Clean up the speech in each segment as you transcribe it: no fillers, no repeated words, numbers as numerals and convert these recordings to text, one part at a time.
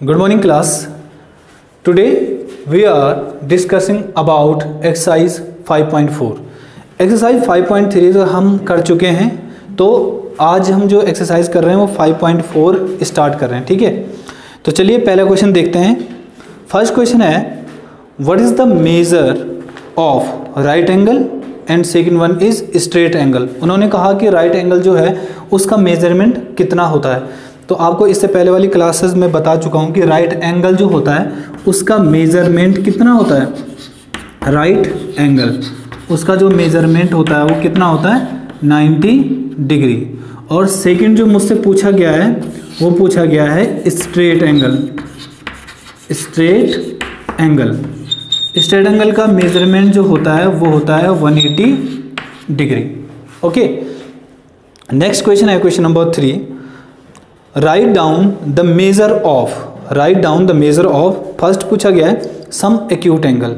Good morning class. Today we are discussing about exercise 5.4. Exercise 5.3 तो हम कर चुके हैं, तो आज हम जो एक्सरसाइज कर रहे हैं वो 5.4 स्टार्ट कर रहे हैं। ठीक है, तो चलिए पहला क्वेश्चन देखते हैं। फर्स्ट क्वेश्चन है what is the measure of right angle and second one is straight angle. उन्होंने कहा कि राइट एंगल जो है उसका मेजरमेंट कितना होता है। तो आपको इससे पहले वाली क्लासेस में बता चुका हूँ कि राइट एंगल जो होता है उसका मेजरमेंट कितना होता है। राइट एंगल उसका जो मेजरमेंट होता है वो कितना होता है 90 डिग्री। और सेकंड जो मुझसे पूछा गया है वो पूछा गया है straight angle. Straight angle straight angle का मेजरमेंट जो होता है वो होता है 180 डिग्री। ओके, नेक्स्ट क्वेश्चन है question number 3। Right down the measure of. Right down the measure of, first पूछा गया है सम एक्यूट एंगल,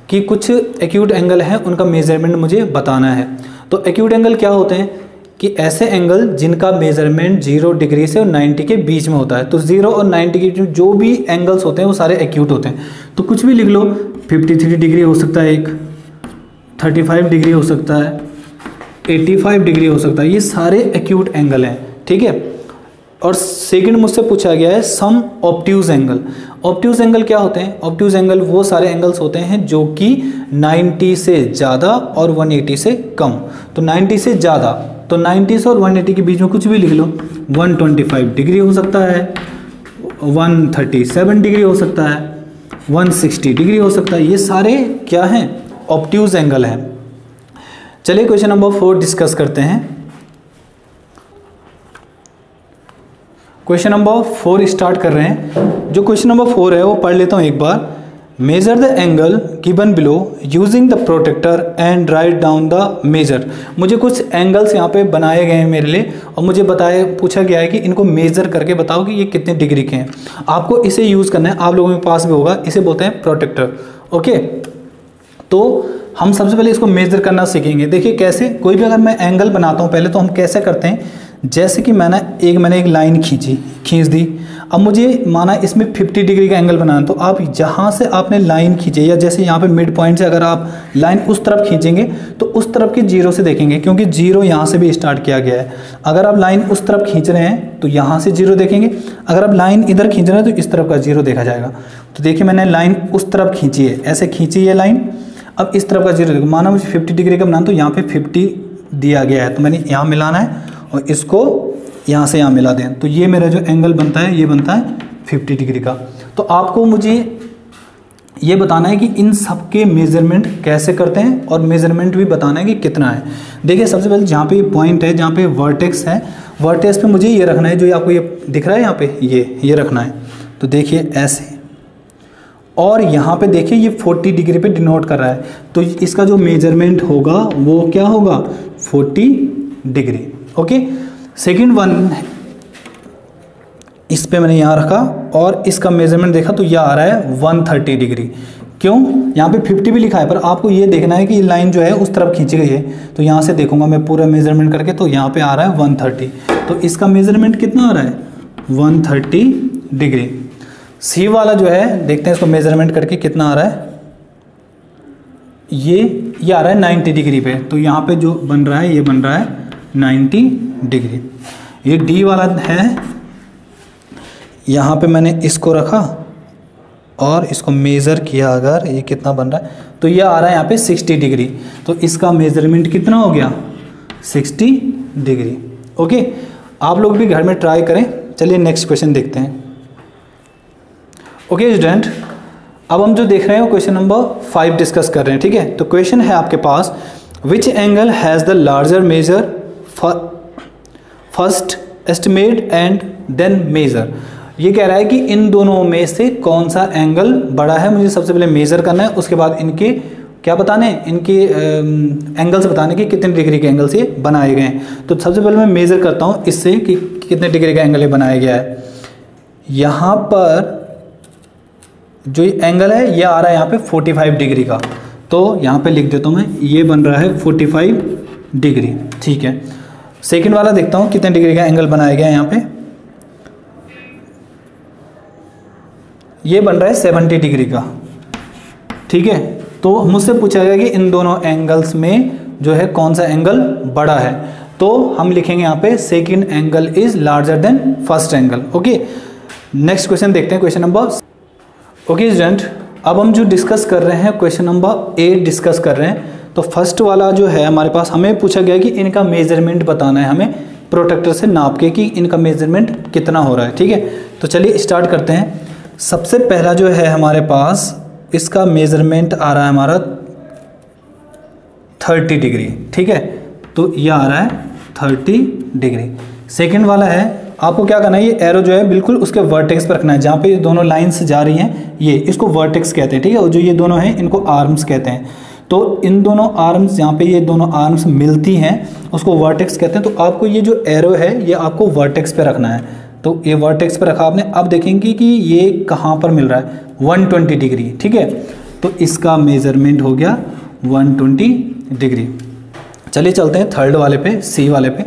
कि कुछ एक्यूट एंगल हैं उनका मेजरमेंट मुझे बताना है। तो एक्यूट एंगल क्या होते हैं कि ऐसे एंगल जिनका मेजरमेंट 0 डिग्री से और 90 के बीच में होता है। तो 0 और 90 के जो भी एंगल्स होते हैं वो सारे एक्यूट होते हैं। तो कुछ भी लिख लो, 53 डिग्री हो सकता है, एक 35 डिग्री हो सकता है, 85 डिग्री हो सकता है, ये सारे एक्यूट एंगल हैं। ठीक है, और सेकंड मुझसे पूछा गया है सम ऑब्ट्यूज एंगल। ऑब्ट्यूज एंगल क्या होते हैं? ऑब्ट्यूज एंगल वो सारे एंगल्स होते हैं जो कि 90 से ज़्यादा और 180 से कम। तो 90 से ज़्यादा, तो 90 से और 180 के बीच में कुछ भी लिख लो। 125 डिग्री हो सकता है, 137 डिग्री हो सकता है, 160 डिग्री हो सकता है। ये सारे क्या हैं? ऑब्ट्यूज एंगल हैं। चलिए क्वेश्चन नंबर 4 डिस्कस करते हैं। क्वेश्चन नंबर 4 स्टार्ट कर रहे हैं। जो क्वेश्चन नंबर 4 है वो पढ़ लेता हूँ एक बार। Measure the angle given below using the protractor and write down the measure. मुझे कुछ एंगल्स यहाँ पे बनाए गए हैं मेरे लिए, और मुझे पूछा गया है कि इनको मेजर करके बताओ कि ये कितने डिग्री के हैं। आपको इसे यूज़ करना है, आप लोगों के पास भी होगा, इसे बोलते हैं प्रोटेक्टर। ओके, तो हम सबसे पहले इसको मेजर करना सीखेंगे। देखिए कैसे, कोई भी अगर मैं एंगल बनाता हूँ पहले तो हम कैसे करते हैं, जैसे कि मैंने एक लाइन खींच दी। अब मुझे माना इसमें 50 डिग्री का एंगल बनाना, तो आप जहाँ से आपने लाइन खींची, या जैसे यहाँ पे मिड पॉइंट से अगर आप लाइन उस तरफ खींचेंगे तो उस तरफ के 0 से देखेंगे, क्योंकि 0 यहाँ से भी स्टार्ट किया गया है। अगर आप लाइन उस तरफ खींच रहे हैं तो यहाँ से 0 देखेंगे, अगर आप लाइन इधर खींच रहे हैं तो इस तरफ का 0 देखा जाएगा। तो देखिए मैंने लाइन उस तरफ खींची है, ऐसे खींची है लाइन, अब इस तरफ का 0 देखो। माना मुझे 50 डिग्री का बनाना, तो यहाँ पे 50 दिया गया है, तो मैंने यहाँ मिलाना है और इसको यहाँ से यहाँ मिला दें, तो ये मेरा जो एंगल बनता है ये बनता है 50 डिग्री का। तो आपको मुझे ये बताना है कि इन सब के मेजरमेंट कैसे करते हैं, और मेजरमेंट भी बताना है कि कितना है। देखिए सबसे पहले जहाँ पे पॉइंट है, जहाँ पे वर्टेक्स है, वर्टेक्स पे मुझे ये रखना है, जो आपको ये दिख रहा है यहाँ पे, ये रखना है। तो देखिए ऐसे, और यहाँ पे देखिए ये 40 डिग्री पे डिनोट कर रहा है, तो इसका जो मेजरमेंट होगा वो क्या होगा 40 डिग्री। ओके, सेकंड वन इस पे मैंने यहाँ रखा और इसका मेजरमेंट देखा तो यह आ रहा है 130 डिग्री। क्यों? यहाँ पे 50 भी लिखा है, पर आपको ये देखना है कि ये लाइन जो है उस तरफ खींची गई है। तो यहाँ से देखूंगा मैं पूरा मेजरमेंट करके, तो यहाँ पे आ रहा है 130। तो इसका मेजरमेंट कितना आ रहा है 130 डिग्री। सी वाला जो है देखते हैं इसको मेजरमेंट करके कितना आ रहा है। ये आ रहा है 90 डिग्री पे, तो यहाँ पे जो बन रहा है ये बन रहा है 90 डिग्री। ये डी वाला है, यहाँ पे मैंने इसको रखा और इसको मेज़र किया, अगर ये कितना बन रहा है तो ये आ रहा है यहाँ पे 60 डिग्री। तो इसका मेजरमेंट कितना हो गया 60 डिग्री। ओके, आप लोग भी घर में ट्राई करें। चलिए नेक्स्ट क्वेश्चन देखते हैं। ओके स्टूडेंट, अब हम जो देख रहे हैं वो क्वेश्चन नंबर 5 डिस्कस कर रहे हैं। ठीक है, तो क्वेश्चन है आपके पास which angle has the larger measure first estimate and then measure. ये कह रहा है कि इन दोनों में से कौन सा एंगल बड़ा है, मुझे सबसे पहले मेजर करना है, उसके बाद इनके क्या बताने, इनके एंगल्स बताने कि कितने डिग्री के एंगल से बनाए गए हैं। तो सबसे पहले मैं मेजर करता हूँ इससे कि कितने डिग्री का एंगल ये बनाया गया है। यहाँ पर जो एंगल है ये आ रहा है यहाँ पे 45 डिग्री का, तो यहाँ पे लिख देता हूँ मैं, ये बन रहा है 45 डिग्री। ठीक है, सेकंड वाला देखता हूँ कितने डिग्री का एंगल बनाया गया है यहाँ पे। ये बन रहा है 70 डिग्री का, ठीक है। तो मुझसे पूछा गया कि इन दोनों एंगल्स में जो है कौन सा एंगल बड़ा है, तो हम लिखेंगे यहाँ पे second angle is larger than first angle. Okay, next question देखते हैं, क्वेश्चन नंबर। ओके स्टूडेंट, अब हम जो डिस्कस कर रहे हैं क्वेश्चन नंबर 8 डिस्कस कर रहे हैं। तो फर्स्ट वाला जो है हमारे पास, हमें पूछा गया कि इनका मेजरमेंट बताना है हमें प्रोटेक्टर से नाप के कि इनका मेजरमेंट कितना हो रहा है, ठीक है। तो चलिए स्टार्ट करते हैं। सबसे पहला जो है हमारे पास, इसका मेजरमेंट आ रहा है हमारा 30 डिग्री, ठीक है। तो ये आ रहा है 30 डिग्री। सेकंड वाला है, आपको क्या करना है, ये एरो जो है बिल्कुल उसके वर्टेक्स पर रखना है, जहाँ पे ये दोनों लाइंस जा रही हैं, ये इसको वर्टेक्स कहते हैं, ठीक है। और जो ये दोनों हैं इनको आर्म्स कहते हैं। तो इन दोनों आर्म्स, जहाँ पे ये दोनों आर्म्स मिलती हैं उसको वर्टेक्स कहते हैं। तो आपको ये जो एरो है ये आपको वर्टेक्स पे रखना है। तो ये वर्टेक्स पे रखा आपने। अब देखेंगे कि ये कहाँ पर मिल रहा है, 120 डिग्री, ठीक है। तो इसका मेजरमेंट हो गया 120 डिग्री। चलिए चलते हैं थर्ड वाले पे, सी वाले पे।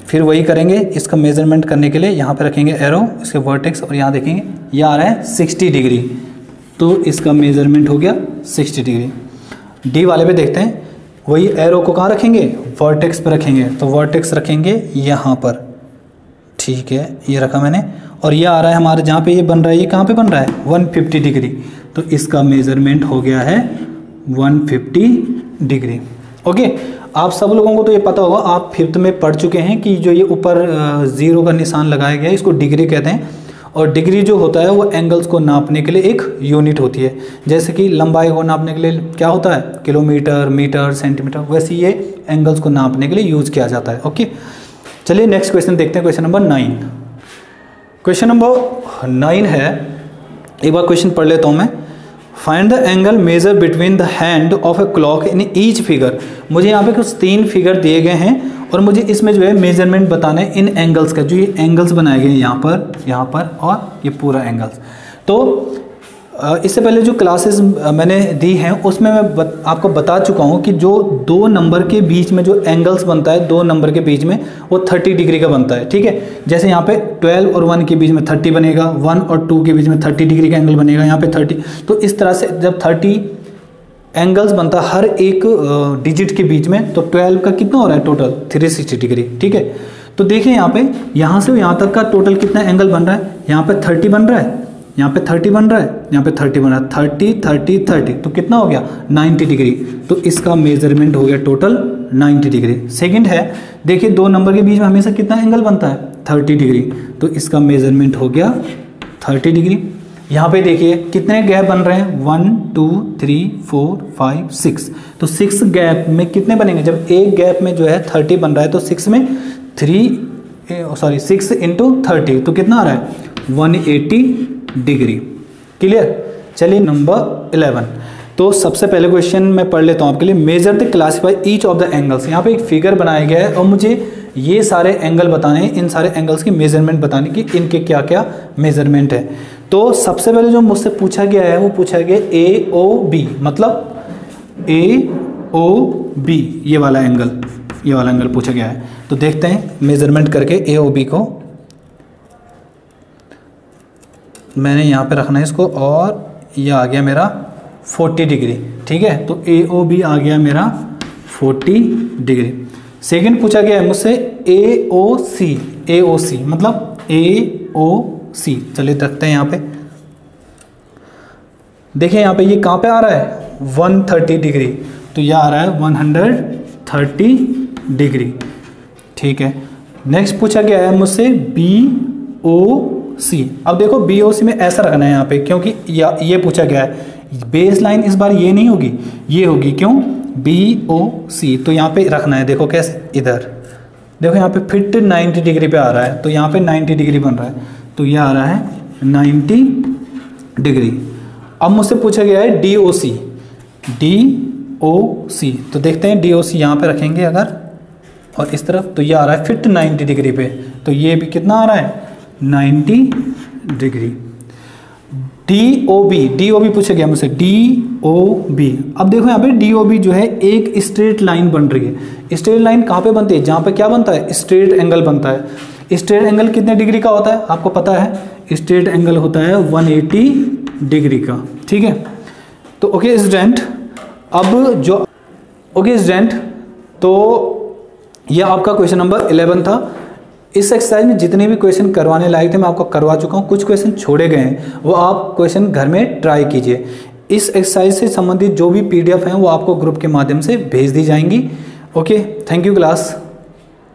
फिर वही करेंगे, इसका मेजरमेंट करने के लिए यहाँ पे रखेंगे एरो, इसके वर्टेक्स, और यहाँ देखेंगे ये आ रहा है 60 डिग्री। तो इसका मेजरमेंट हो गया 60 डिग्री। डी वाले पे देखते हैं, वही एरो को कहाँ रखेंगे, वर्टेक्स पर रखेंगे। तो वर्टेक्स रखेंगे यहाँ पर, ठीक है, ये रखा मैंने। और ये आ रहा है हमारे, जहाँ पे ये बन रहा है, ये कहाँ पे बन रहा है, 150 डिग्री। तो इसका मेजरमेंट हो गया है 150 डिग्री। ओके, आप सब लोगों को तो ये पता होगा, आप 5th में पढ़ चुके हैं कि जो ये ऊपर 0 का निशान लगाया गया है इसको डिग्री कहते हैं। और डिग्री जो होता है वो एंगल्स को नापने के लिए एक यूनिट होती है। जैसे कि लंबाई को नापने के लिए क्या होता है, किलोमीटर, मीटर, सेंटीमीटर, वैसे ये एंगल्स को नापने के लिए यूज किया जाता है। ओके, चलिए नेक्स्ट क्वेश्चन देखते हैं, क्वेश्चन नंबर 9। क्वेश्चन नंबर 9 है, एक बार क्वेश्चन पढ़ लेता हूँ मैं। Find the angle measure between the hand of a clock in each figure. मुझे यहाँ पे कुछ 3 फिगर दिए गए हैं और मुझे इसमें जो है मेजरमेंट बताना है इन एंगल्स का। जो ये एंगल्स बनाए गए हैं यहाँ पर और ये पूरा एंगल्स। तो इससे पहले जो क्लासेस मैंने दी हैं उसमें मैं आपको बता चुका हूँ कि जो 2 नंबर के बीच में जो एंगल्स बनता है, 2 नंबर के बीच में, वो 30 डिग्री का बनता है, ठीक है। जैसे यहाँ पे 12 और 1 के बीच में 30 बनेगा, 1 और 2 के बीच में 30 डिग्री का एंगल बनेगा, यहाँ पे 30। तो इस तरह से जब 30 एंगल्स बनता है हर एक डिजिट के बीच में, तो 12 का कितना हो रहा है टोटल, 360 डिग्री, ठीक है। तो देखिए यहाँ पे, यहाँ से यहाँ तक का टोटल कितना एंगल बन रहा है, यहाँ पे 30 बन रहा है, यहाँ पे 30 बन रहा है, यहाँ पे 30 बन रहा है, 30 30 30, तो कितना हो गया 90 डिग्री। तो इसका मेजरमेंट हो गया टोटल 90 डिग्री। सेकंड है, देखिए 2 नंबर के बीच में हमेशा कितना एंगल बनता है, 30 डिग्री। तो इसका मेजरमेंट हो गया 30 डिग्री। यहाँ पे देखिए कितने गैप बन रहे हैं, 1 2 3 4 5 6। तो 6 गैप में कितने बनेंगे, जब एक गैप में जो है 30 बन रहा है तो 6 में 6 इंटू 30, तो कितना आ रहा है 180 डिग्री। क्लियर। चलिए नंबर 11। तो सबसे पहले क्वेश्चन मैं पढ़ लेता हूँ आपके लिए। Measure the classify each of the angles. यहाँ पे एक फिगर बनाया गया है और मुझे ये सारे एंगल बताने हैं, इन सारे एंगल्स की मेजरमेंट बताने की, इनके क्या क्या मेजरमेंट है। तो सबसे पहले जो मुझसे पूछा गया है वो पूछा गया AOB, मतलब AOB ये वाला एंगल पूछा गया है। तो देखते हैं मेजरमेंट करके AOB को। मैंने यहाँ पे रखना है इसको, और ये आ गया मेरा 40 डिग्री, ठीक है। तो AOB आ गया मेरा 40 डिग्री। सेकंड पूछा गया है मुझसे AOC मतलब AOC। चलिए रखते हैं यहाँ पे। देखिए यहाँ पे ये कहाँ पे आ रहा है 130 डिग्री, तो यह आ रहा है 130 डिग्री, ठीक है। नेक्स्ट पूछा गया है मुझसे BOC। अब देखो BOC में ऐसा रखना है यहाँ पे, क्योंकि ये पूछा गया है। बेस लाइन इस बार ये नहीं होगी, ये होगी, क्यों BOC। तो यहाँ पे रखना है, देखो कैसे, इधर देखो यहाँ पे फिट 90 डिग्री पे आ रहा है, तो यहाँ पे 90 डिग्री बन रहा है, तो ये आ रहा है 90 डिग्री। अब मुझसे पूछा गया है DOC। तो देखते हैं DOC यहाँ पे रखेंगे अगर, और इस तरफ, तो ये आ रहा है फिट 90 डिग्री पे, तो ये भी कितना आ रहा है 90 डिग्री। DOB पूछा गया मुझसे, DOB। अब देखो यहाँ पे DOB जो है एक स्ट्रेट लाइन बन रही है। स्ट्रेट लाइन कहाँ पे बनती है, जहाँ पे क्या बनता है, स्ट्रेट एंगल बनता है। स्ट्रेट एंगल कितने डिग्री का होता है आपको पता है, स्ट्रेट एंगल होता है 180 डिग्री का। ठीक है, तो ओके स्टूडेंट, अब जो ओके स्टूडेंट, तो यह आपका क्वेश्चन नंबर 11 था। इस एक्सरसाइज में जितने भी क्वेश्चन करवाने लायक थे मैं आपको करवा चुका हूँ। कुछ क्वेश्चन छोड़े गए हैं, वो आप क्वेश्चन घर में ट्राई कीजिए। इस एक्सरसाइज से संबंधित जो भी PDF हैं वो आपको ग्रुप के माध्यम से भेज दी जाएंगी। Okay, thank you class.